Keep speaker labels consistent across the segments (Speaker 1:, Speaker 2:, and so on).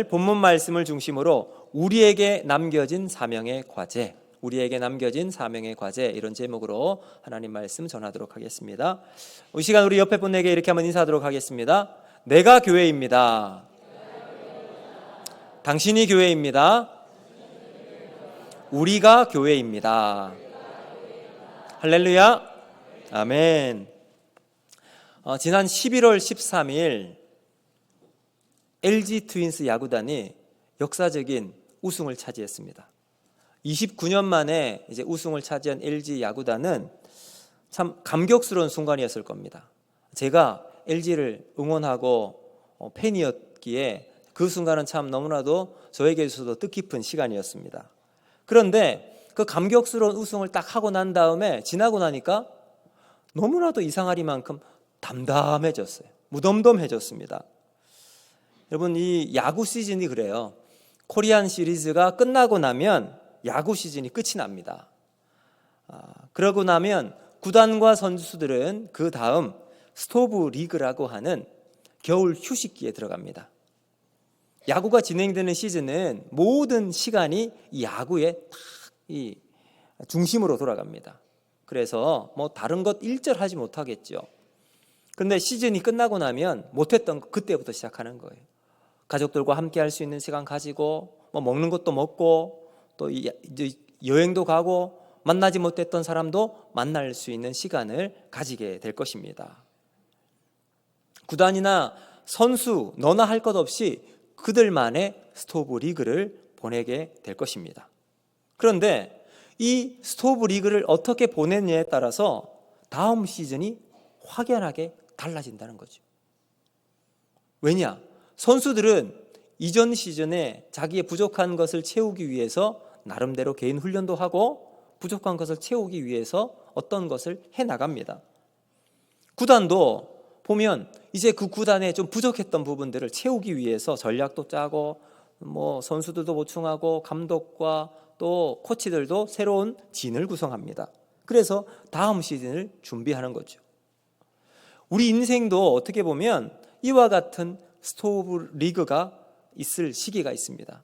Speaker 1: 본문 말씀을 중심으로 우리에게 남겨진 사명의 과제, 이런 제목으로 하나님 말씀 전하도록 하겠습니다. 이 시간 우리 옆에 분에게 이렇게 한번 인사하도록 하겠습니다. 내가 교회입니다. 당신이 교회입니다. 우리가 교회입니다. 할렐루야. 아멘. 지난 11월 13일 LG 트윈스 야구단이 역사적인 우승을 차지했습니다. 29년 만에 이제 우승을 차지한 LG 야구단은 참 감격스러운 순간이었을 겁니다. 제가 LG를 응원하고 팬이었기에 그 순간은 참 너무나도 저에게 있어서도 뜻깊은 시간이었습니다. 그런데 그 감격스러운 우승을 딱 하고 난 다음에 지나고 나니까 너무나도 이상하리만큼 담담해졌어요. 무덤덤해졌습니다. 여러분, 이 야구 시즌이 그래요. 코리안 시리즈가 끝나고 나면 야구 시즌이 끝이 납니다. 그러고 나면 구단과 선수들은 그 다음 스토브 리그라고 하는 겨울 휴식기에 들어갑니다. 야구가 진행되는 시즌은 모든 시간이 이 야구의 딱 이 중심으로 돌아갑니다. 그래서 뭐 다른 것 일절하지 못하겠죠. 그런데 시즌이 끝나고 나면 못했던 거 그때부터 시작하는 거예요. 가족들과 함께 할 수 있는 시간 가지고 뭐 먹는 것도 먹고 또 여행도 가고 만나지 못했던 사람도 만날 수 있는 시간을 가지게 될 것입니다. 구단이나 선수 너나 할 것 없이 그들만의 스토브 리그를 보내게 될 것입니다. 그런데 이 스토브 리그를 어떻게 보내느냐에 따라서 다음 시즌이 확연하게 달라진다는 거죠. 왜냐? 선수들은 이전 시즌에 자기의 부족한 것을 채우기 위해서 나름대로 개인 훈련도 하고 부족한 것을 채우기 위해서 어떤 것을 해나갑니다. 구단도 보면 이제 그 구단에 좀 부족했던 부분들을 채우기 위해서 전략도 짜고 뭐 선수들도 보충하고 감독과 또 코치들도 새로운 진을 구성합니다. 그래서 다음 시즌을 준비하는 거죠. 우리 인생도 어떻게 보면 이와 같은 스토브 리그가 있을 시기가 있습니다.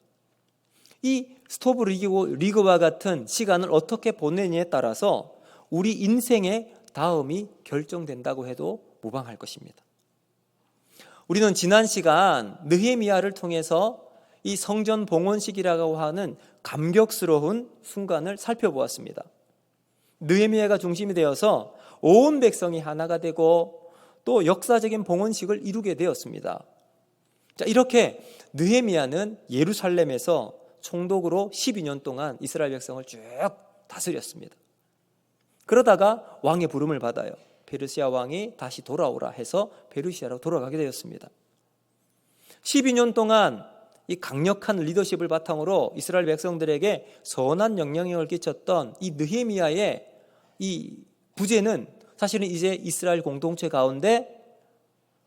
Speaker 1: 이 스토브 리그와 같은 시간을 어떻게 보내느냐에 따라서 우리 인생의 다음이 결정된다고 해도 무방할 것입니다. 우리는 지난 시간 느헤미야를 통해서 이 성전 봉헌식이라고 하는 감격스러운 순간을 살펴보았습니다. 느헤미야가 중심이 되어서 온 백성이 하나가 되고 또 역사적인 봉헌식을 이루게 되었습니다. 자, 이렇게 느헤미야는 예루살렘에서 총독으로 12년 동안 이스라엘 백성을 쭉 다스렸습니다. 그러다가 왕의 부름을 받아요. 페르시아 왕이 다시 돌아오라 해서 페르시아로 돌아가게 되었습니다. 12년 동안 이 강력한 리더십을 바탕으로 이스라엘 백성들에게 선한 영향력을 끼쳤던 이 느헤미야의 이 부재는 사실은 이제 이스라엘 공동체 가운데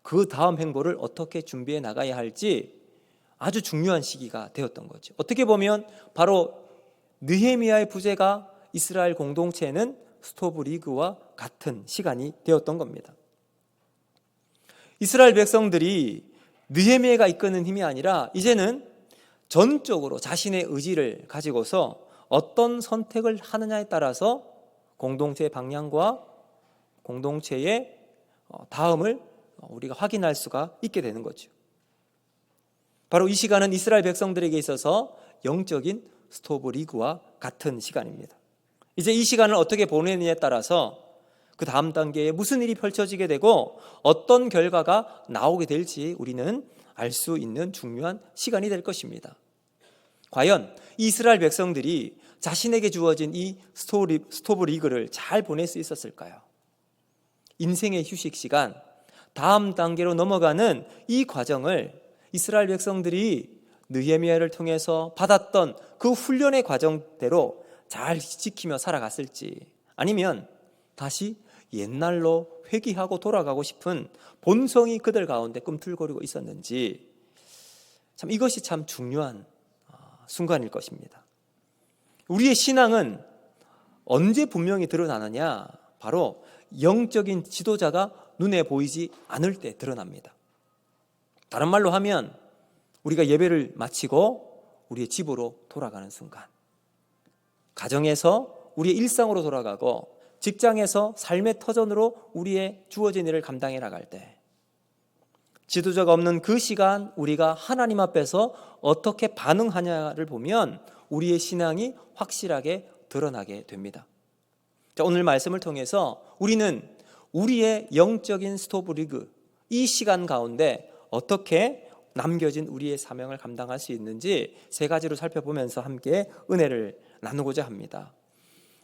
Speaker 1: 그 다음 행보를 어떻게 준비해 나가야 할지 아주 중요한 시기가 되었던 거죠. 어떻게 보면 바로 느헤미야의 부재가 이스라엘 공동체는 스토브 리그와 같은 시간이 되었던 겁니다. 이스라엘 백성들이 느헤미야가 이끄는 힘이 아니라 이제는 전적으로 자신의 의지를 가지고서 어떤 선택을 하느냐에 따라서 공동체의 방향과 공동체의 다음을 우리가 확인할 수가 있게 되는 거죠. 바로 이 시간은 이스라엘 백성들에게 있어서 영적인 스토브 리그와 같은 시간입니다. 이제 이 시간을 어떻게 보내느냐에 따라서 그 다음 단계에 무슨 일이 펼쳐지게 되고 어떤 결과가 나오게 될지 우리는 알 수 있는 중요한 시간이 될 것입니다. 과연 이스라엘 백성들이 자신에게 주어진 이 스토브 리그를 잘 보낼 수 있었을까요? 인생의 휴식 시간, 다음 단계로 넘어가는 이 과정을 이스라엘 백성들이 느헤미야를 통해서 받았던 그 훈련의 과정대로 잘 지키며 살아갔을지, 아니면 다시 옛날로 회귀하고 돌아가고 싶은 본성이 그들 가운데 꿈틀거리고 있었는지, 참 이것이 참 중요한 순간일 것입니다. 우리의 신앙은 언제 분명히 드러나느냐? 바로 영적인 지도자가 눈에 보이지 않을 때 드러납니다. 다른 말로 하면 우리가 예배를 마치고 우리의 집으로 돌아가는 순간, 가정에서 우리의 일상으로 돌아가고 직장에서 삶의 터전으로 우리의 주어진 일을 감당해 나갈 때, 지도자가 없는 그 시간 우리가 하나님 앞에서 어떻게 반응하냐를 보면 우리의 신앙이 확실하게 드러나게 됩니다. 자, 오늘 말씀을 통해서 우리는 우리의 영적인 스토브 리그, 이 시간 가운데 어떻게 남겨진 우리의 사명을 감당할 수 있는지 세 가지로 살펴보면서 함께 은혜를 나누고자 합니다.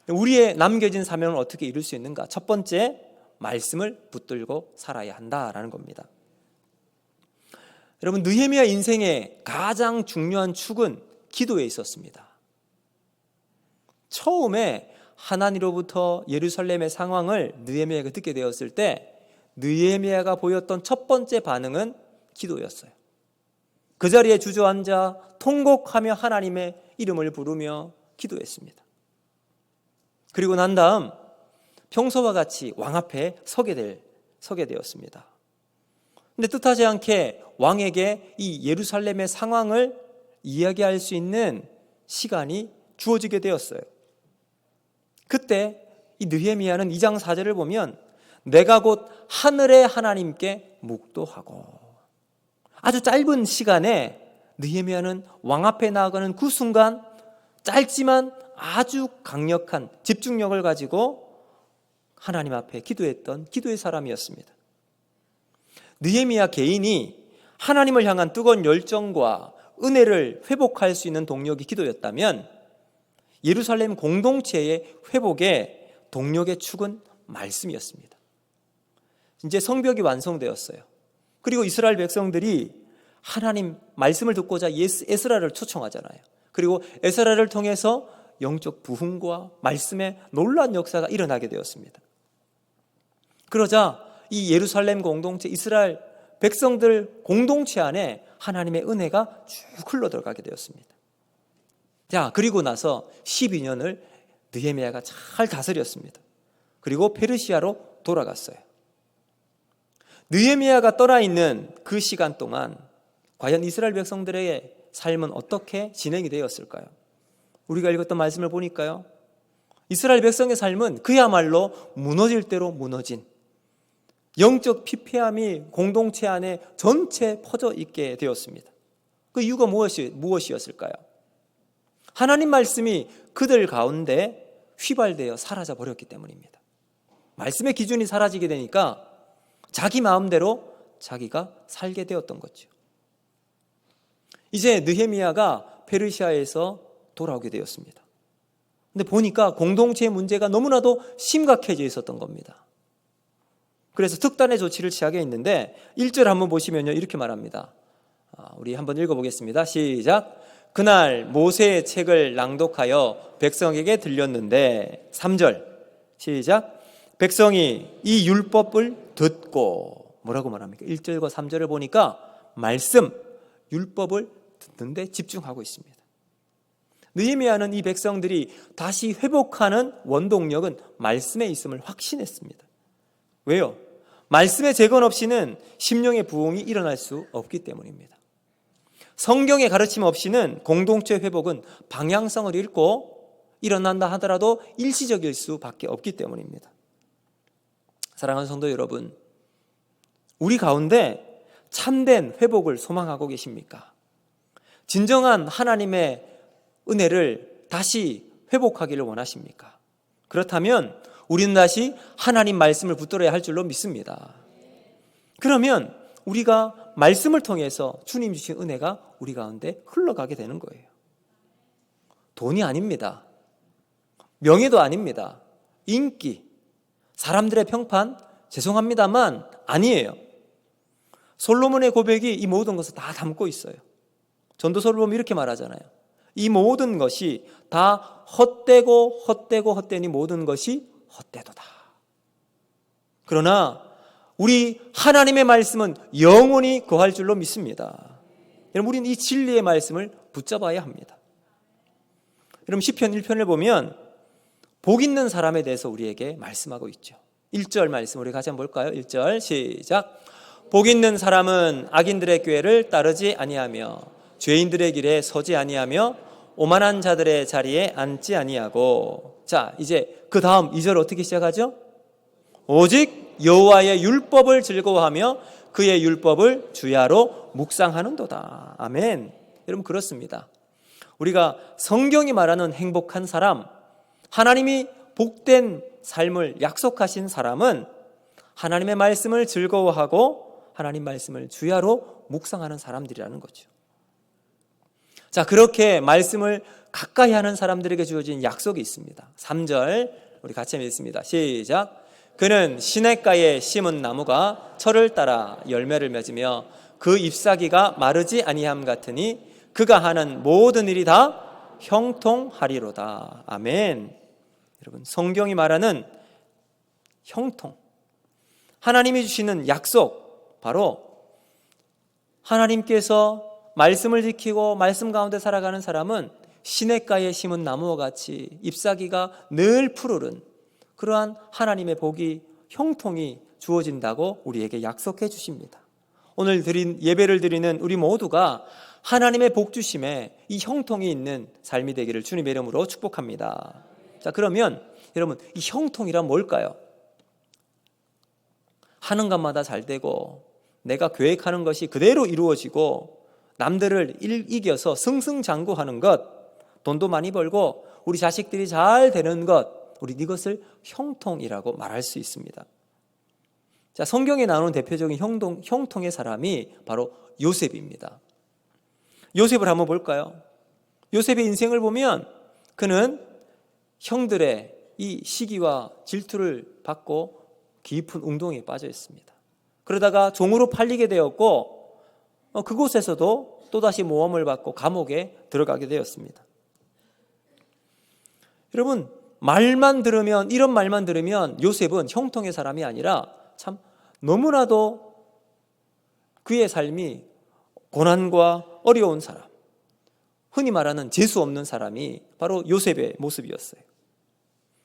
Speaker 1: 우리의 남겨진 사명을 어떻게 이룰 수 있는가? 첫 번째, 말씀을 붙들고 살아야 한다라는 겁니다. 여러분, 느헤미야 인생의 가장 중요한 축은 기도에 있었습니다. 처음에 하나님으로부터 예루살렘의 상황을 느헤미야가 듣게 되었을 때 느헤미야가 보였던 첫 번째 반응은 기도였어요. 그 자리에 주저앉아 통곡하며 하나님의 이름을 부르며 기도했습니다. 그리고 난 다음 평소와 같이 왕 앞에 서게 되었습니다. 근데 뜻하지 않게 왕에게 이 예루살렘의 상황을 이야기할 수 있는 시간이 주어지게 되었어요. 그때 이 느헤미야는 2장 4절을 보면 내가 곧 하늘의 하나님께 묵도하고, 아주 짧은 시간에 느헤미야는 왕 앞에 나아가는 그 순간 짧지만 아주 강력한 집중력을 가지고 하나님 앞에 기도했던 기도의 사람이었습니다. 느헤미야 개인이 하나님을 향한 뜨거운 열정과 은혜를 회복할 수 있는 동력이 기도였다면 예루살렘 공동체의 회복의 동력의 축은 말씀이었습니다. 이제 성벽이 완성되었어요. 그리고 이스라엘 백성들이 하나님 말씀을 듣고자 에스라를 초청하잖아요. 그리고 에스라를 통해서 영적 부흥과 말씀의 놀라운 역사가 일어나게 되었습니다. 그러자 이 예루살렘 공동체, 이스라엘 백성들 공동체 안에 하나님의 은혜가 쭉 흘러 들어가게 되었습니다. 자, 그리고 나서 12년을 느헤미야가 잘 다스렸습니다. 그리고 페르시아로 돌아갔어요. 느헤미야가 떠나 있는 그 시간 동안 과연 이스라엘 백성들의 삶은 어떻게 진행이 되었을까요? 우리가 읽었던 말씀을 보니까요, 이스라엘 백성의 삶은 그야말로 무너질 대로 무너진 영적 피폐함이 공동체 안에 전체 퍼져 있게 되었습니다. 그 이유가 무엇이었을까요? 하나님 말씀이 그들 가운데 휘발되어 사라져 버렸기 때문입니다. 말씀의 기준이 사라지게 되니까 자기 마음대로 자기가 살게 되었던 거죠. 이제 느헤미야가 페르시아에서 돌아오게 되었습니다. 근데 보니까 공동체의 문제가 너무나도 심각해져 있었던 겁니다. 그래서 특단의 조치를 취하게 있는데 1절 한번 보시면요, 이렇게 말합니다. 우리 한번 읽어보겠습니다. 시작. 그날 모세의 책을 낭독하여 백성에게 들렸는데, 3절 시작. 백성이 이 율법을 듣고, 뭐라고 말합니까? 1절과 3절을 보니까 말씀, 율법을 듣는데 집중하고 있습니다. 느헤미야는 이 백성들이 다시 회복하는 원동력은 말씀에 있음을 확신했습니다. 왜요? 말씀의 재건 없이는 심령의 부흥이 일어날 수 없기 때문입니다. 성경의 가르침 없이는 공동체 회복은 방향성을 잃고 일어난다 하더라도 일시적일 수밖에 없기 때문입니다. 사랑하는 성도 여러분, 우리 가운데 참된 회복을 소망하고 계십니까? 진정한 하나님의 은혜를 다시 회복하기를 원하십니까? 그렇다면 우리는 다시 하나님 말씀을 붙들어야 할 줄로 믿습니다. 그러면 우리가 말씀을 통해서 주님 주신 은혜가 우리 가운데 흘러가게 되는 거예요. 돈이 아닙니다. 명예도 아닙니다. 인기, 사람들의 평판, 죄송합니다만 아니에요. 솔로몬의 고백이 이 모든 것을 다 담고 있어요. 전도서를 보면 이렇게 말하잖아요. 이 모든 것이 다 헛되니 모든 것이 헛되도다. 그러나 우리 하나님의 말씀은 영원히 거할 줄로 믿습니다. 여러분, 우리는 이 진리의 말씀을 붙잡아야 합니다. 여러분, 시편 1편을 보면 복 있는 사람에 대해서 우리에게 말씀하고 있죠. 1절 말씀 우리 같이 한번 볼까요? 1절 시작. 복 있는 사람은 악인들의 꾀를 따르지 아니하며 죄인들의 길에 서지 아니하며 오만한 자들의 자리에 앉지 아니하고. 자, 이제 그 다음 2절 어떻게 시작하죠? 오직 여호와의 율법을 즐거워하며 그의 율법을 주야로 묵상하는도다. 아멘. 여러분, 그렇습니다. 우리가 성경이 말하는 행복한 사람, 하나님이 복된 삶을 약속하신 사람은 하나님의 말씀을 즐거워하고 하나님 말씀을 주야로 묵상하는 사람들이라는 거죠. 자, 그렇게 말씀을 가까이 하는 사람들에게 주어진 약속이 있습니다. 3절 우리 같이 읽습니다. 시작. 그는 시냇가에 심은 나무가 철을 따라 열매를 맺으며 그 잎사귀가 마르지 아니함 같으니 그가 하는 모든 일이 다 형통하리로다. 아멘. 여러분, 성경이 말하는 형통, 하나님이 주시는 약속, 바로 하나님께서 말씀을 지키고 말씀 가운데 살아가는 사람은 시냇가에 심은 나무와 같이 잎사귀가 늘 푸르른 그러한 하나님의 복이, 형통이 주어진다고 우리에게 약속해 주십니다. 오늘 예배를 드리는 우리 모두가 하나님의 복 주심에 이 형통이 있는 삶이 되기를 주님의 이름으로 축복합니다. 자, 그러면 여러분, 이 형통이란 뭘까요? 하는 것마다 잘 되고 내가 계획하는 것이 그대로 이루어지고 남들을 이겨서 승승장구하는 것, 돈도 많이 벌고 우리 자식들이 잘 되는 것, 우리 이것을 형통이라고 말할 수 있습니다. 자, 성경에 나오는 대표적인 형통의 사람이 바로 요셉입니다. 요셉을 한번 볼까요? 요셉의 인생을 보면 그는 형들의 이 시기와 질투를 받고 깊은 운동에 빠져 있습니다. 그러다가 종으로 팔리게 되었고 그곳에서도 또다시 모함을 받고 감옥에 들어가게 되었습니다. 여러분, 이런 말만 들으면 요셉은 형통의 사람이 아니라 참 너무나도 그의 삶이 고난과 어려운 사람, 흔히 말하는 재수 없는 사람이 바로 요셉의 모습이었어요.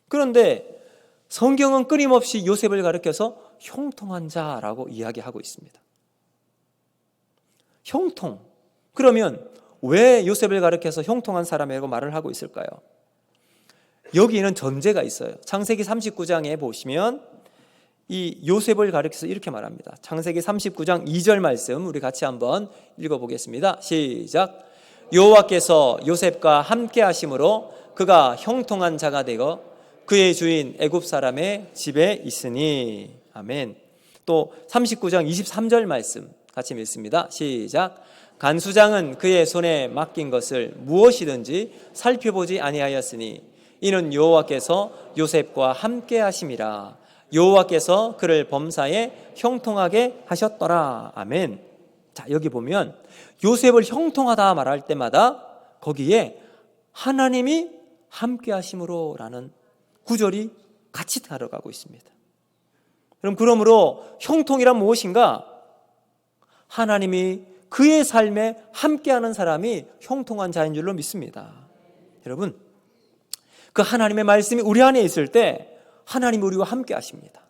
Speaker 1: 그런데 성경은 끊임없이 요셉을 가리켜서 형통한 자라고 이야기하고 있습니다. 형통. 그러면 왜 요셉을 가리켜서 형통한 사람이라고 말을 하고 있을까요? 여기에는 전제가 있어요. 창세기 39장에 보시면 이 요셉을 가리켜서 이렇게 말합니다. 창세기 39장 2절 말씀 우리 같이 한번 읽어보겠습니다. 시작. 여호와께서 요셉과 함께 하심으로 그가 형통한 자가 되고 그의 주인 애굽 사람의 집에 있으니. 아멘. 또 39장 23절 말씀 같이 읽습니다. 시작. 간수장은 그의 손에 맡긴 것을 무엇이든지 살펴보지 아니하였으니 이는 여호와께서 요셉과 함께 하심이라. 여호와께서 그를 범사에 형통하게 하셨더라. 아멘. 자, 여기 보면 요셉을 형통하다 말할 때마다 거기에 하나님이 함께 하심으로 라는 구절이 같이 들어가고 있습니다. 그러므로 형통이란 무엇인가? 하나님이 그의 삶에 함께하는 사람이 형통한 자인 줄로 믿습니다. 여러분, 그 하나님의 말씀이 우리 안에 있을 때 하나님이 우리와 함께 하십니다.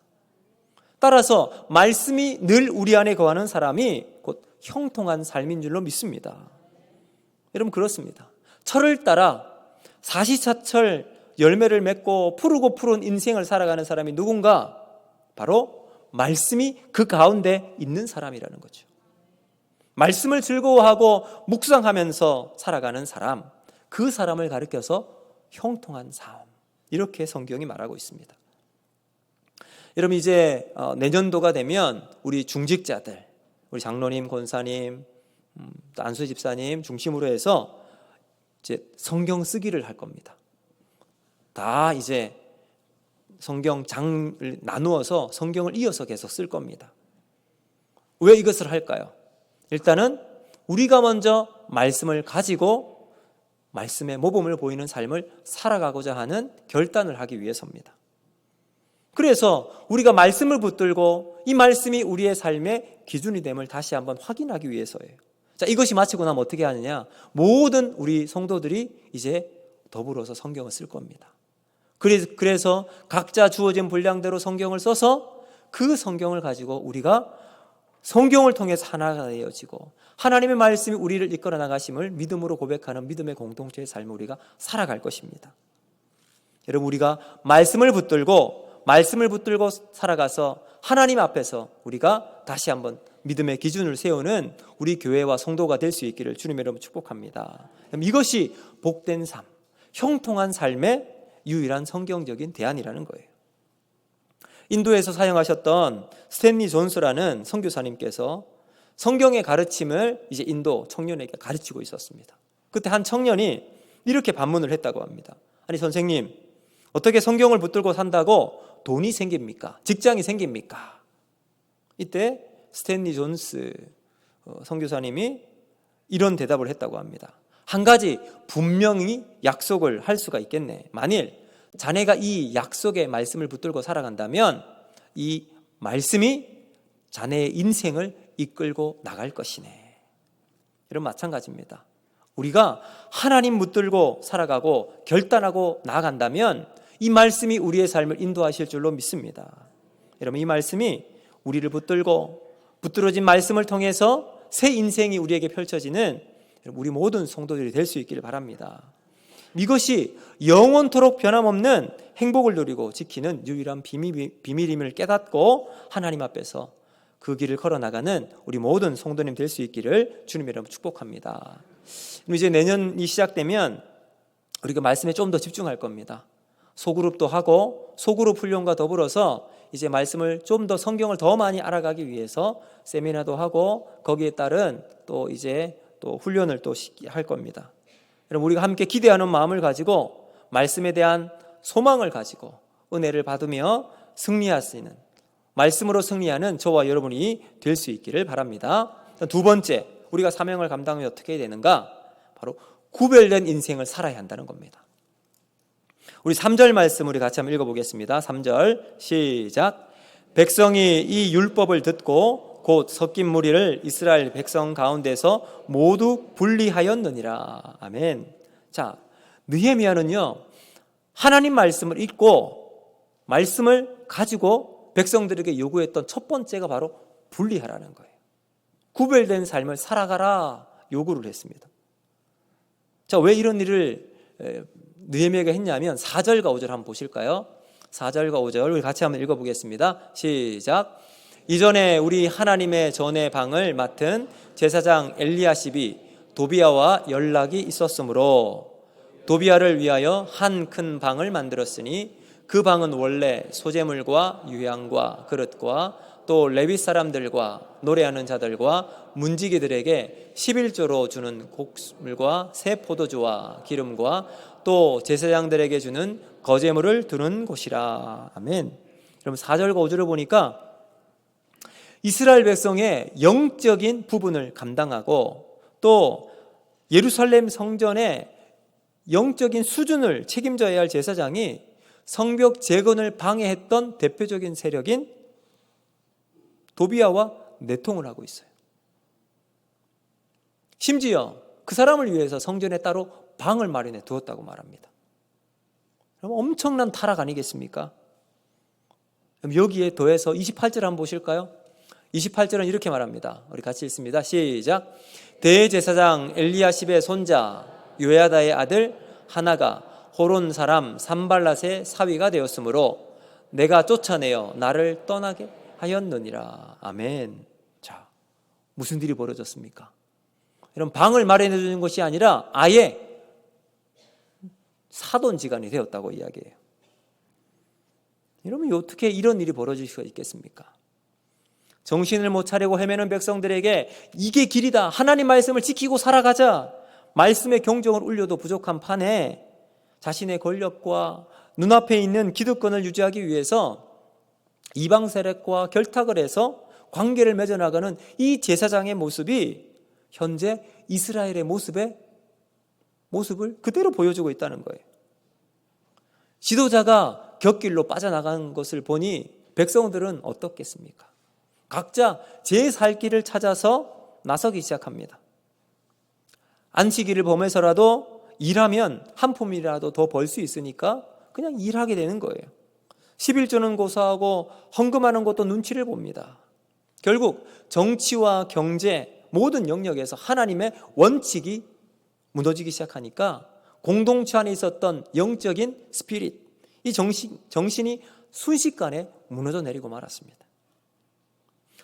Speaker 1: 따라서 말씀이 늘 우리 안에 거하는 사람이 곧 형통한 삶인 줄로 믿습니다. 여러분, 그렇습니다. 철을 따라 사시사철 열매를 맺고 푸르고 푸른 인생을 살아가는 사람이 누군가? 바로 말씀이 그 가운데 있는 사람이라는 거죠. 말씀을 즐거워하고 묵상하면서 살아가는 사람, 그 사람을 가리켜서 형통한 삶, 이렇게 성경이 말하고 있습니다. 여러분, 이제 내년도가 되면 우리 중직자들, 우리 장로님, 권사님, 안수 집사님 중심으로 해서 이제 성경 쓰기를 할 겁니다. 다 이제 성경 장을 나누어서 성경을 이어서 계속 쓸 겁니다. 왜 이것을 할까요? 일단은 우리가 먼저 말씀을 가지고 말씀의 모범을 보이는 삶을 살아가고자 하는 결단을 하기 위해서입니다. 그래서 우리가 말씀을 붙들고 이 말씀이 우리의 삶의 기준이 됨을 다시 한번 확인하기 위해서예요. 자, 이것이 마치고 나면 어떻게 하느냐? 모든 우리 성도들이 이제 더불어서 성경을 쓸 겁니다. 그래서 각자 주어진 분량대로 성경을 써서 그 성경을 가지고 우리가 성경을 통해서 하나가 되어지고 하나님의 말씀이 우리를 이끌어 나가심을 믿음으로 고백하는 믿음의 공동체의 삶을 우리가 살아갈 것입니다. 여러분, 우리가 말씀을 붙들고 살아가서 하나님 앞에서 우리가 다시 한번 믿음의 기준을 세우는 우리 교회와 성도가 될 수 있기를 주님 여러분 축복합니다. 이것이 복된 삶, 형통한 삶의 유일한 성경적인 대안이라는 거예요. 인도에서 사용하셨던 스탠리 존스라는 선교사님께서 성경의 가르침을 이제 인도 청년에게 가르치고 있었습니다. 그때 한 청년이 이렇게 반문을 했다고 합니다. 아니 선생님, 어떻게 성경을 붙들고 산다고 돈이 생깁니까? 직장이 생깁니까? 이때 스탠리 존스 선교사님이 이런 대답을 했다고 합니다. 한 가지 분명히 약속을 할 수가 있겠네. 만일 자네가 이 약속의 말씀을 붙들고 살아간다면 이 말씀이 자네의 인생을 이끌고 나갈 것이네. 이런 마찬가지입니다. 우리가 하나님 붙들고 살아가고 결단하고 나아간다면 이 말씀이 우리의 삶을 인도하실 줄로 믿습니다. 여러분, 이 말씀이 우리를 붙들어진 말씀을 통해서 새 인생이 우리에게 펼쳐지는 우리 모든 성도들이 될 수 있기를 바랍니다. 이것이 영원토록 변함없는 행복을 누리고 지키는 유일한 비밀임을 깨닫고 하나님 앞에서 그 길을 걸어나가는 우리 모든 성도님 될 수 있기를 주님 여러분 축복합니다. 이제 내년이 시작되면 우리가 말씀에 좀 더 집중할 겁니다. 소그룹도 하고 소그룹 훈련과 더불어서 이제 말씀을 좀 더 성경을 더 많이 알아가기 위해서 세미나도 하고 거기에 따른 또 이제 또 훈련을 또 할 겁니다. 여러분, 우리가 함께 기대하는 마음을 가지고 말씀에 대한 소망을 가지고 은혜를 받으며 승리할 수 있는, 말씀으로 승리하는 저와 여러분이 될 수 있기를 바랍니다. 두 번째, 우리가 사명을 감당하면 어떻게 해야 되는가? 바로 구별된 인생을 살아야 한다는 겁니다. 우리 3절 말씀 우리 같이 한번 읽어보겠습니다. 3절 시작. 백성이 이 율법을 듣고 곧 섞인 무리를 이스라엘 백성 가운데서 모두 분리하였느니라. 아멘. 자, 느헤미야는요, 하나님 말씀을 읽고 말씀을 가지고 백성들에게 요구했던 첫 번째가 바로 분리하라는 거예요. 구별된 삶을 살아가라 요구를 했습니다. 자, 왜 이런 일을 느헤미야가 했냐면 4절과 5절 한번 보실까요? 4절과 5절 우리 같이 한번 읽어보겠습니다. 시작. 이전에 우리 하나님의 전의 방을 맡은 제사장 엘리야십이 도비야와 연락이 있었으므로 도비야를 위하여 한 큰 방을 만들었으니 그 방은 원래 소재물과 유향과 그릇과 또 레위 사람들과 노래하는 자들과 문지기들에게 11조로 주는 곡물과 새 포도주와 기름과 또 제사장들에게 주는 거제물을 두는 곳이라. 아멘. 여러분 4절과 5절을 보니까 이스라엘 백성의 영적인 부분을 감당하고 또 예루살렘 성전의 영적인 수준을 책임져야 할 제사장이 성벽 재건을 방해했던 대표적인 세력인 도비야와 내통을 하고 있어요. 심지어 그 사람을 위해서 성전에 따로 방을 마련해 두었다고 말합니다. 그럼 엄청난 타락 아니겠습니까? 그럼 여기에 더해서 28절 한번 보실까요? 28절은 이렇게 말합니다. 우리 같이 읽습니다. 시작. 대제사장 엘리야십의 손자 요야다의 아들 하나가 호론 사람 산발랏의 사위가 되었으므로 내가 쫓아내어 나를 떠나게 하였느니라. 아멘. 자, 무슨 일이 벌어졌습니까? 이런 방을 마련해 주는 것이 아니라 아예 사돈지간이 되었다고 이야기해요. 여러분, 어떻게 이런 일이 벌어질 수가 있겠습니까? 정신을 못 차리고 헤매는 백성들에게 이게 길이다, 하나님 말씀을 지키고 살아가자, 말씀의 경종을 울려도 부족한 판에 자신의 권력과 눈앞에 있는 기득권을 유지하기 위해서 이방 세력과 결탁을 해서 관계를 맺어나가는 이 제사장의 모습이 현재 이스라엘의 모습을 그대로 보여주고 있다는 거예요. 지도자가 곁길로 빠져나간 것을 보니 백성들은 어떻겠습니까? 각자 제 살 길을 찾아서 나서기 시작합니다. 안식일을 보면서라도 일하면 한 푼이라도 더 벌 수 있으니까 그냥 일하게 되는 거예요. 11조는 고사하고 헌금하는 것도 눈치를 봅니다. 결국 정치와 경제 모든 영역에서 하나님의 원칙이 무너지기 시작하니까 공동체 안에 있었던 영적인 스피릿, 이 정신이 순식간에 무너져 내리고 말았습니다.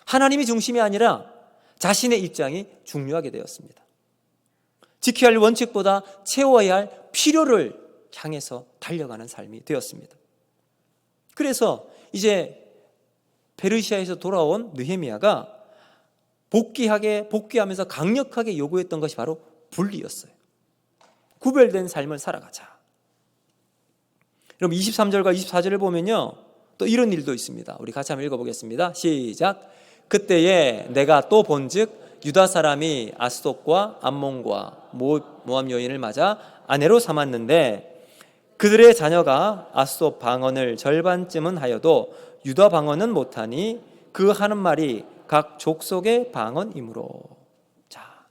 Speaker 1: 하나님이 중심이 아니라 자신의 입장이 중요하게 되었습니다. 지켜야 할 원칙보다 채워야 할 필요를 향해서 달려가는 삶이 되었습니다. 그래서 이제 페르시아에서 돌아온 느헤미야가 복귀하면서 강력하게 요구했던 것이 바로 분리였어요. 구별된 삶을 살아가자. 여러분 23절과 24절을 보면요, 또 이런 일도 있습니다. 우리 같이 한번 읽어보겠습니다. 시작. 그때에 내가 또 본즉 유다 사람이 아스돗과 암몬과 모압 여인을 맞아 아내로 삼았는데 그들의 자녀가 아스돗 방언을 절반쯤은 하여도 유다 방언은 못하니 그 하는 말이 각 족속의 방언이므로. 자,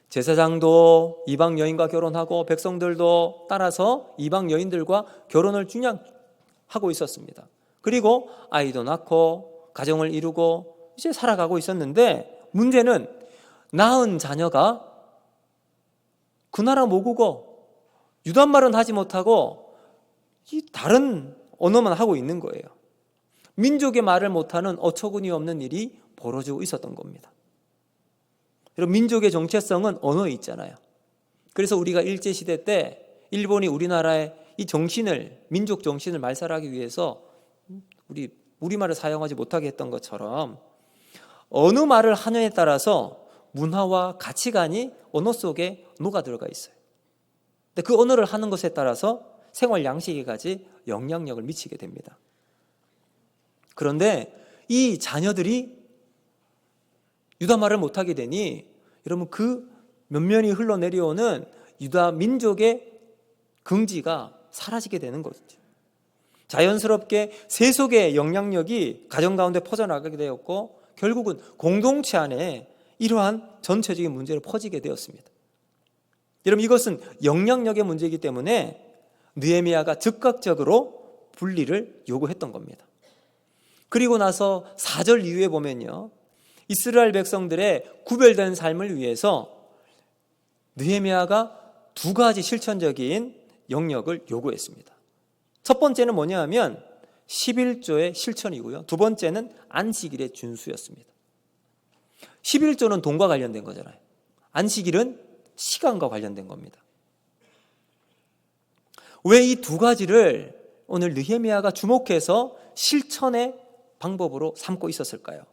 Speaker 1: 제사장도 이방 여인과 결혼하고 백성들도 따라서 이방 여인들과 결혼을 준양하고 있었습니다. 그리고 아이도 낳고 가정을 이루고 이제 살아가고 있었는데, 문제는 낳은 자녀가 그 나라 모국어 유단말은 하지 못하고 이 다른 언어만 하고 있는 거예요. 민족의 말을 못하는 어처구니 없는 일이 벌어지고 있었던 겁니다. 여러분, 민족의 정체성은 언어에 있잖아요. 그래서 우리가 일제시대 때 일본이 우리나라의 이 정신을, 민족 정신을 말살하기 위해서 우리말을 사용하지 못하게 했던 것처럼 어느 말을 하느냐에 따라서 문화와 가치관이 언어 속에 녹아 들어가 있어요. 근데 그 언어를 하는 것에 따라서 생활 양식에까지 영향력을 미치게 됩니다. 그런데 이 자녀들이 유다 말을 못하게 되니 여러분, 그 면면이 흘러내려오는 유다 민족의 긍지가 사라지게 되는 거죠. 자연스럽게 세속의 영향력이 가정 가운데 퍼져나가게 되었고, 결국은 공동체 안에 이러한 전체적인 문제로 퍼지게 되었습니다. 여러분, 이것은 영향력의 문제이기 때문에 느헤미야가 즉각적으로 분리를 요구했던 겁니다. 그리고 나서 4절 이후에 보면요, 이스라엘 백성들의 구별된 삶을 위해서 느헤미야가 두 가지 실천적인 영역을 요구했습니다. 첫 번째는 뭐냐 하면 11조의 실천이고요, 두 번째는 안식일의 준수였습니다. 11조는 돈과 관련된 거잖아요. 안식일은 시간과 관련된 겁니다. 왜 이 두 가지를 오늘 느헤미야가 주목해서 실천의 방법으로 삼고 있었을까요?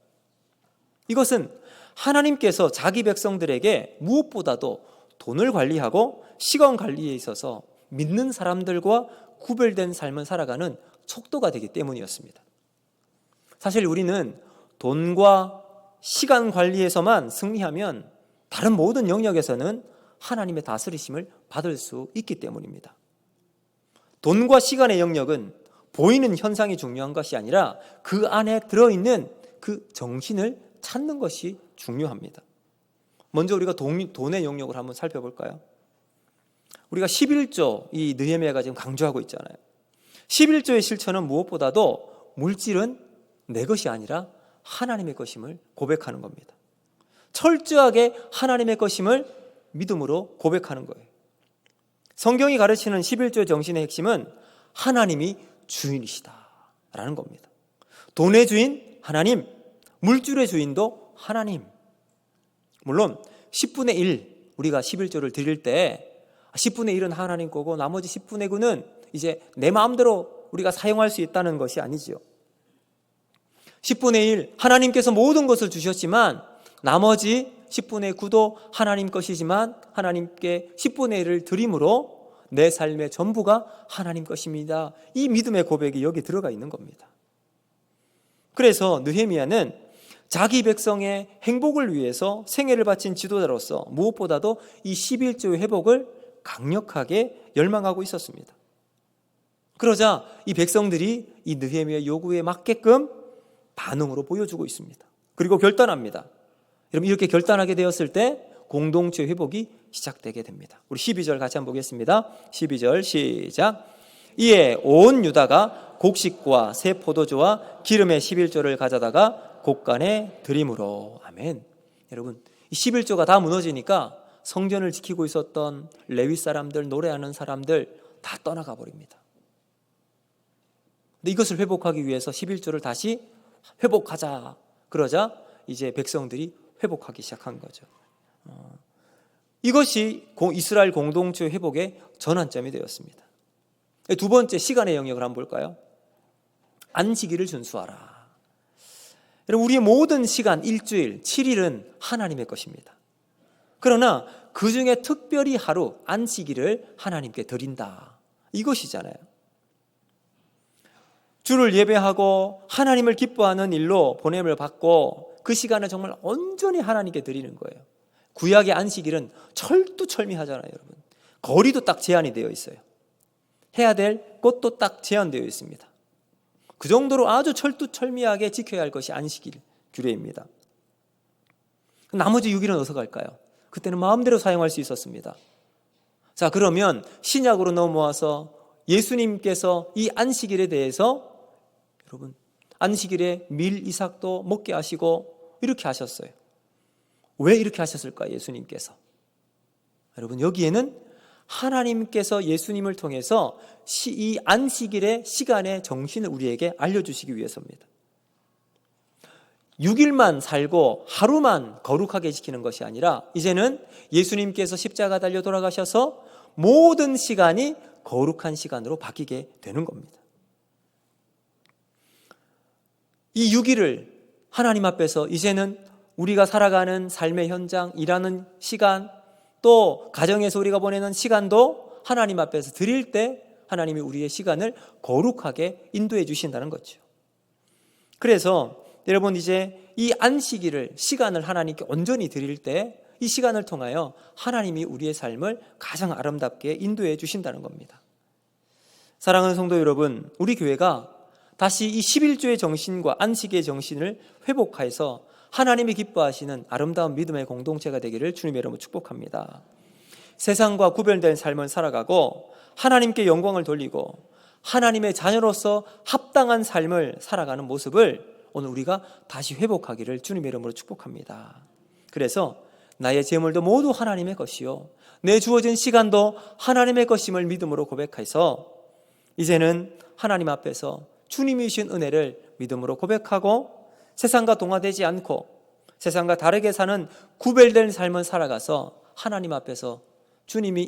Speaker 1: 이것은 하나님께서 자기 백성들에게 무엇보다도 돈을 관리하고 시간 관리에 있어서 믿는 사람들과 구별된 삶을 살아가는 척도가 되기 때문이었습니다. 사실 우리는 돈과 시간 관리에서만 승리하면 다른 모든 영역에서는 하나님의 다스리심을 받을 수 있기 때문입니다. 돈과 시간의 영역은 보이는 현상이 중요한 것이 아니라 그 안에 들어있는 그 정신을 찾는 것이 중요합니다. 먼저 우리가 돈의 영역을 한번 살펴볼까요? 우리가 11조, 이 느헤미야가 지금 강조하고 있잖아요. 11조의 실천은 무엇보다도 물질은 내 것이 아니라 하나님의 것임을 고백하는 겁니다. 철저하게 하나님의 것임을 믿음으로 고백하는 거예요. 성경이 가르치는 11조의 정신의 핵심은 하나님이 주인이시다라는 겁니다. 돈의 주인 하나님, 물질의 주인도 하나님. 물론 10분의 1, 우리가 11조를 드릴 때 10분의 1은 하나님 거고 나머지 10분의 9는 이제 내 마음대로 우리가 사용할 수 있다는 것이 아니죠. 10분의 1, 하나님께서 모든 것을 주셨지만 나머지 10분의 9도 하나님 것이지만 하나님께 10분의 1을 드림으로 내 삶의 전부가 하나님 것입니다. 이 믿음의 고백이 여기 들어가 있는 겁니다. 그래서 느헤미야는 자기 백성의 행복을 위해서 생애를 바친 지도자로서 무엇보다도 이 11조의 회복을 강력하게 열망하고 있었습니다. 그러자 이 백성들이 이 느헤미야의 요구에 맞게끔 반응으로 보여주고 있습니다. 그리고 결단합니다. 여러분, 이렇게 결단하게 되었을 때 공동체 회복이 시작되게 됩니다. 우리 12절 같이 한번 보겠습니다. 12절 시작. 이에 온 유다가 곡식과 새 포도주와 기름의 11조를 가져다가 곳간에 드림으로. 아멘. 여러분, 이 11조가 다 무너지니까 성전을 지키고 있었던 레위 사람들, 노래하는 사람들 다 떠나가 버립니다. 근데 이것을 회복하기 위해서 11조를 다시 회복하자 그러자 이제 백성들이 회복하기 시작한 거죠. 이것이 이스라엘 공동체 회복의 전환점이 되었습니다. 두 번째, 시간의 영역을 한번 볼까요? 안식일을 준수하라. 여러분, 우리의 모든 시간, 일주일, 7일은 하나님의 것입니다. 그러나 그 중에 특별히 하루, 안식일을 하나님께 드린다. 이것이잖아요. 주를 예배하고 하나님을 기뻐하는 일로 보냄을 받고 그 시간을 정말 온전히 하나님께 드리는 거예요. 구약의 안식일은 철두철미하잖아요, 여러분. 거리도 딱 제한이 되어 있어요. 해야 될 것도 딱 제한되어 있습니다. 그 정도로 아주 철두철미하게 지켜야 할 것이 안식일 규례입니다. 나머지 6일은 어디서 갈까요? 그때는 마음대로 사용할 수 있었습니다. 자, 그러면 신약으로 넘어와서 예수님께서 이 안식일에 대해서 여러분, 안식일에 밀 이삭도 먹게 하시고 이렇게 하셨어요. 왜 이렇게 하셨을까요? 예수님께서. 여러분, 여기에는 하나님께서 예수님을 통해서 이 안식일의 시간의 정신을 우리에게 알려주시기 위해서입니다. 6일만 살고 하루만 거룩하게 지키는 것이 아니라 이제는 예수님께서 십자가 달려 돌아가셔서 모든 시간이 거룩한 시간으로 바뀌게 되는 겁니다. 이 6일을 하나님 앞에서 이제는 우리가 살아가는 삶의 현장, 일하는 시간, 또 가정에서 우리가 보내는 시간도 하나님 앞에서 드릴 때 하나님이 우리의 시간을 거룩하게 인도해 주신다는 거죠. 그래서 여러분, 이제 이 안식일을, 시간을 하나님께 온전히 드릴 때 이 시간을 통하여 하나님이 우리의 삶을 가장 아름답게 인도해 주신다는 겁니다. 사랑하는 성도 여러분, 우리 교회가 다시 이 11조의 정신과 안식의 정신을 회복해서 하나님이 기뻐하시는 아름다운 믿음의 공동체가 되기를 주님의 이름으로 축복합니다. 세상과 구별된 삶을 살아가고 하나님께 영광을 돌리고 하나님의 자녀로서 합당한 삶을 살아가는 모습을 오늘 우리가 다시 회복하기를 주님의 이름으로 축복합니다. 그래서 나의 재물도 모두 하나님의 것이요, 내 주어진 시간도 하나님의 것임을 믿음으로 고백해서 이제는 하나님 앞에서 주님이 주신 은혜를 믿음으로 고백하고 세상과 동화되지 않고 세상과 다르게 사는 구별된 삶을 살아가서 하나님 앞에서 주님이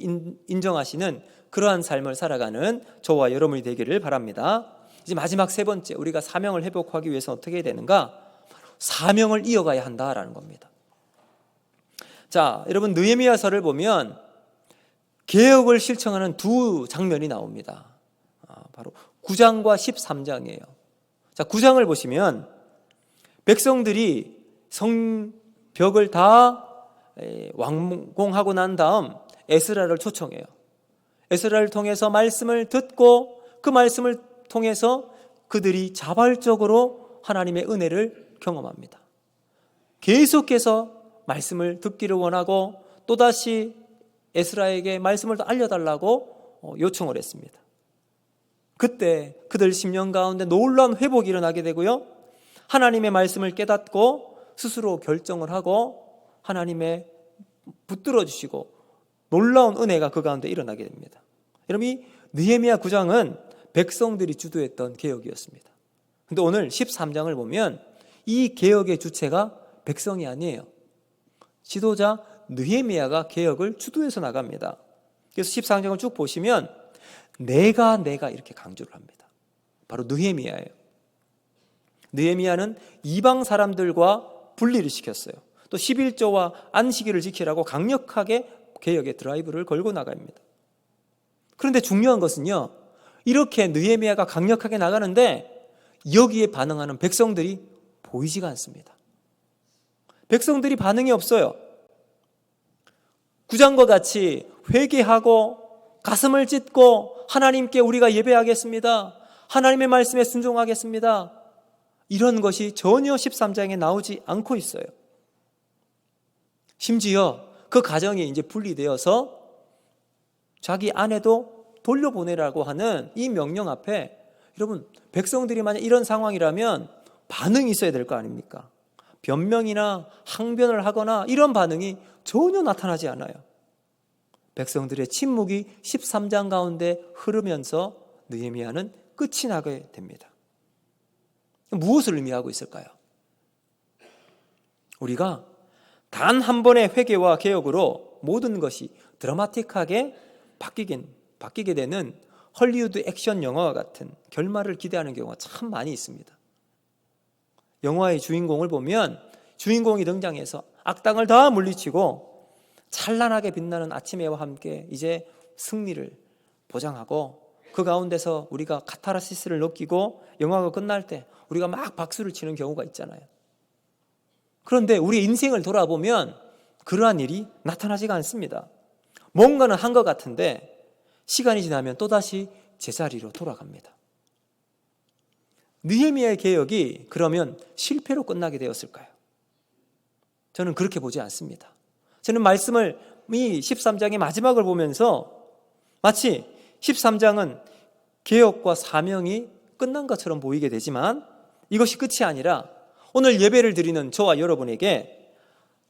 Speaker 1: 인정하시는 그러한 삶을 살아가는 저와 여러분이 되기를 바랍니다. 이제 마지막 세 번째, 우리가 사명을 회복하기 위해서 어떻게 해야 되는가? 사명을 이어가야 한다라는 겁니다. 자, 여러분, 느헤미야서를 보면 개혁을 실천하는 두 장면이 나옵니다. 바로 9장과 13장이에요. 자, 9장을 보시면 백성들이 성벽을 다 완공하고 난 다음 에스라를 초청해요. 에스라를 통해서 말씀을 듣고 그 말씀을 통해서 그들이 자발적으로 하나님의 은혜를 경험합니다. 계속해서 말씀을 듣기를 원하고 또다시 에스라에게 말씀을 더 알려달라고 요청을 했습니다. 그때 그들 심령 가운데 놀라운 회복이 일어나게 되고요, 하나님의 말씀을 깨닫고 스스로 결정을 하고 하나님의 붙들어 주시고 놀라운 은혜가 그 가운데 일어나게 됩니다. 여러분, 이 느헤미야 9장은 백성들이 주도했던 개혁이었습니다. 그런데 오늘 13장을 보면 이 개혁의 주체가 백성이 아니에요. 지도자 느헤미야가 개혁을 주도해서 나갑니다. 그래서 13장을 쭉 보시면 내가 이렇게 강조를 합니다. 바로 느헤미야예요. 느헤미야는 이방 사람들과 분리를 시켰어요. 또 11조와 안식일을 지키라고 강력하게 개혁의 드라이브를 걸고 나갑니다. 그런데 중요한 것은요, 이렇게 느헤미야가 강력하게 나가는데 여기에 반응하는 백성들이 보이지가 않습니다. 백성들이 반응이 없어요. 9장과 같이 회개하고 가슴을 찢고 하나님께 우리가 예배하겠습니다, 하나님의 말씀에 순종하겠습니다, 이런 것이 전혀 13장에 나오지 않고 있어요. 심지어 그 가정이 이제 분리되어서 자기 아내도 돌려보내라고 하는 이 명령 앞에, 여러분, 백성들이 만약 이런 상황이라면 반응이 있어야 될 거 아닙니까? 변명이나 항변을 하거나 이런 반응이 전혀 나타나지 않아요. 백성들의 침묵이 13장 가운데 흐르면서 느헤미야는 끝이 나게 됩니다. 무엇을 의미하고 있을까요? 우리가 단 한 번의 회개와 개혁으로 모든 것이 드라마틱하게 바뀌게 되는 헐리우드 액션 영화와 같은 결말을 기대하는 경우가 참 많이 있습니다. 영화의 주인공을 보면 주인공이 등장해서 악당을 다 물리치고 찬란하게 빛나는 아침 해와 함께 이제 승리를 보장하고 그 가운데서 우리가 카타르시스를 느끼고 영화가 끝날 때 우리가 막 박수를 치는 경우가 있잖아요. 그런데 우리 인생을 돌아보면 그러한 일이 나타나지가 않습니다. 뭔가는 한 것 같은데 시간이 지나면 또다시 제자리로 돌아갑니다. 느헤미야의 개혁이 그러면 실패로 끝나게 되었을까요? 저는 그렇게 보지 않습니다. 저는 말씀을 이 13장의 마지막을 보면서 마치 13장은 개혁과 사명이 끝난 것처럼 보이게 되지만 이것이 끝이 아니라 오늘 예배를 드리는 저와 여러분에게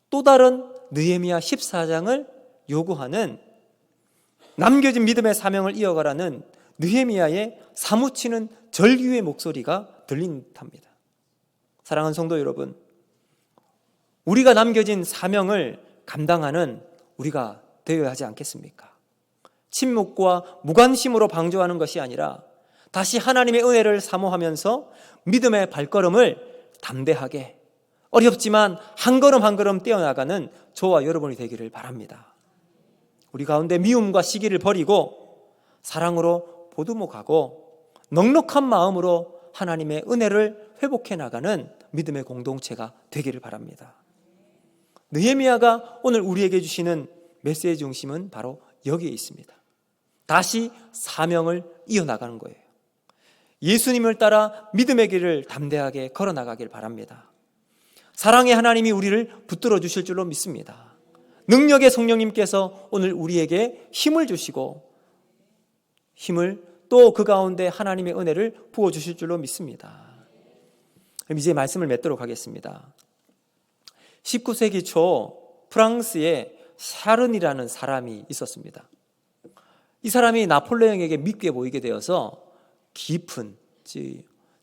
Speaker 1: 또 다른 느헤미야 14장을 요구하는 남겨진 믿음의 사명을 이어가라는 느헤미야의 사무치는 절규의 목소리가 들린 듯합니다. 사랑하는 성도 여러분, 우리가 남겨진 사명을 감당하는 우리가 되어야 하지 않겠습니까? 침묵과 무관심으로 방조하는 것이 아니라 다시 하나님의 은혜를 사모하면서 믿음의 발걸음을 담대하게 어렵지만 한 걸음 한 걸음 떼어나가는 저와 여러분이 되기를 바랍니다. 우리 가운데 미움과 시기를 버리고 사랑으로 보듬어가고 넉넉한 마음으로 하나님의 은혜를 회복해 나가는 믿음의 공동체가 되기를 바랍니다. 느헤미야가 오늘 우리에게 주시는 메시지 중심은 바로 여기에 있습니다. 다시 사명을 이어나가는 거예요. 예수님을 따라 믿음의 길을 담대하게 걸어나가길 바랍니다. 사랑의 하나님이 우리를 붙들어 주실 줄로 믿습니다. 능력의 성령님께서 오늘 우리에게 힘을 주시고 힘을 또 그 가운데 하나님의 은혜를 부어주실 줄로 믿습니다. 그럼 이제 말씀을 맺도록 하겠습니다. 19세기 초 프랑스에 샤른이라는 사람이 있었습니다. 이 사람이 나폴레옹에게 믿게 보이게 되어서 깊은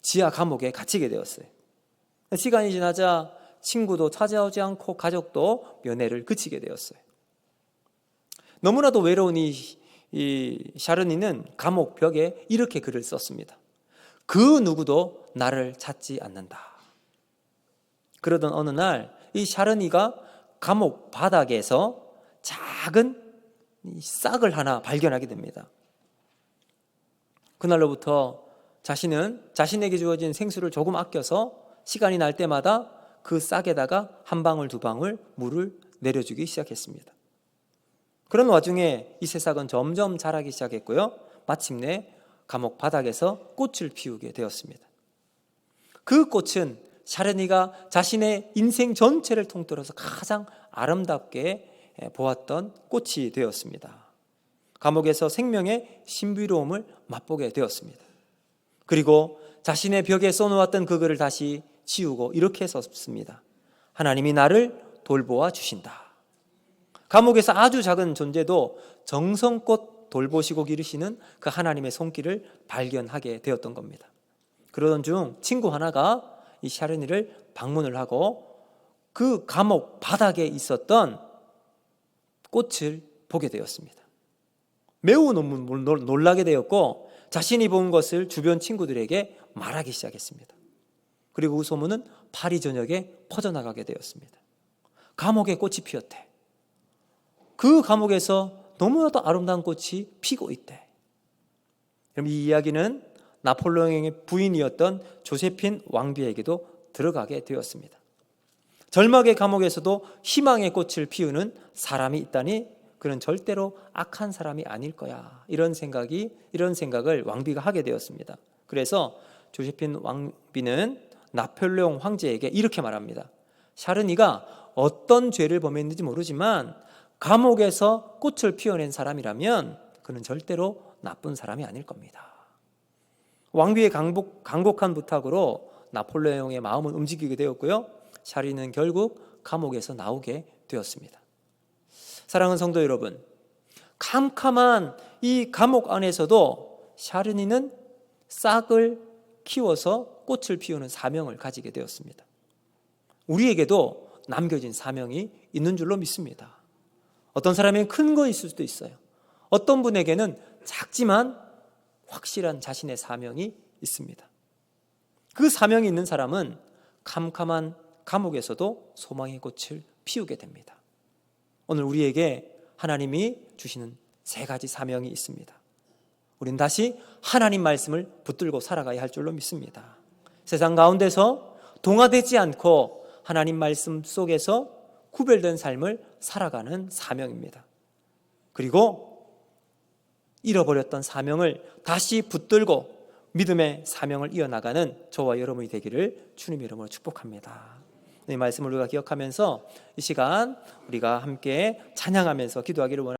Speaker 1: 지하 감옥에 갇히게 되었어요. 시간이 지나자 친구도 찾아오지 않고 가족도 면회를 그치게 되었어요. 너무나도 외로운 이 샤르니는 감옥 벽에 이렇게 글을 썼습니다. 그 누구도 나를 찾지 않는다. 그러던 어느 날 이 샤르니가 감옥 바닥에서 작은 싹을 하나 발견하게 됩니다. 그날로부터 자신은 자신에게 주어진 생수를 조금 아껴서 시간이 날 때마다 그 싹에다가 한 방울 두 방울 물을 내려주기 시작했습니다. 그런 와중에 이 새싹은 점점 자라기 시작했고요. 마침내 감옥 바닥에서 꽃을 피우게 되었습니다. 그 꽃은 샤르니가 자신의 인생 전체를 통틀어서 가장 아름답게 보았던 꽃이 되었습니다. 감옥에서 생명의 신비로움을 맛보게 되었습니다. 그리고 자신의 벽에 써놓았던 그 글을 다시 지우고 이렇게 썼습니다. 하나님이 나를 돌보아 주신다. 감옥에서 아주 작은 존재도 정성껏 돌보시고 기르시는 그 하나님의 손길을 발견하게 되었던 겁니다. 그러던 중 친구 하나가 이 샤르니를 방문을 하고 그 감옥 바닥에 있었던 꽃을 보게 되었습니다. 매우 놀라게 되었고 자신이 본 것을 주변 친구들에게 말하기 시작했습니다. 그리고 그 소문은 파리 전역에 퍼져나가게 되었습니다. 감옥에 꽃이 피었대. 그 감옥에서 너무나도 아름다운 꽃이 피고 있대. 그럼 이 이야기는 나폴레옹의 부인이었던 조세핀 왕비에게도 들어가게 되었습니다. 절망의 감옥에서도 희망의 꽃을 피우는 사람이 있다니 그는 절대로 악한 사람이 아닐 거야. 이런 생각을 왕비가 하게 되었습니다. 그래서 조세핀 왕비는 나폴레옹 황제에게 이렇게 말합니다. 샤르니가 어떤 죄를 범했는지 모르지만 감옥에서 꽃을 피워낸 사람이라면 그는 절대로 나쁜 사람이 아닐 겁니다. 왕비의 간곡한 부탁으로 나폴레옹의 마음은 움직이게 되었고요. 샤르니는 결국 감옥에서 나오게 되었습니다. 사랑하는 성도 여러분, 캄캄한 이 감옥 안에서도 샤르니는 싹을 키워서 꽃을 피우는 사명을 가지게 되었습니다. 우리에게도 남겨진 사명이 있는 줄로 믿습니다. 어떤 사람에게는 큰 거 있을 수도 있어요. 어떤 분에게는 작지만 확실한 자신의 사명이 있습니다. 그 사명이 있는 사람은 캄캄한 감옥에서도 소망의 꽃을 피우게 됩니다. 오늘 우리에게 하나님이 주시는 3가지 사명이 있습니다. 우린 다시 하나님 말씀을 붙들고 살아가야 할 줄로 믿습니다. 세상 가운데서 동화되지 않고 하나님 말씀 속에서 구별된 삶을 살아가는 사명입니다. 그리고 잃어버렸던 사명을 다시 붙들고 믿음의 사명을 이어나가는 저와 여러분이 되기를 주님의 이름으로 축복합니다. 이 말씀을 우리가 기억하면서 이 시간 우리가 함께 찬양하면서 기도하기를 원합니다.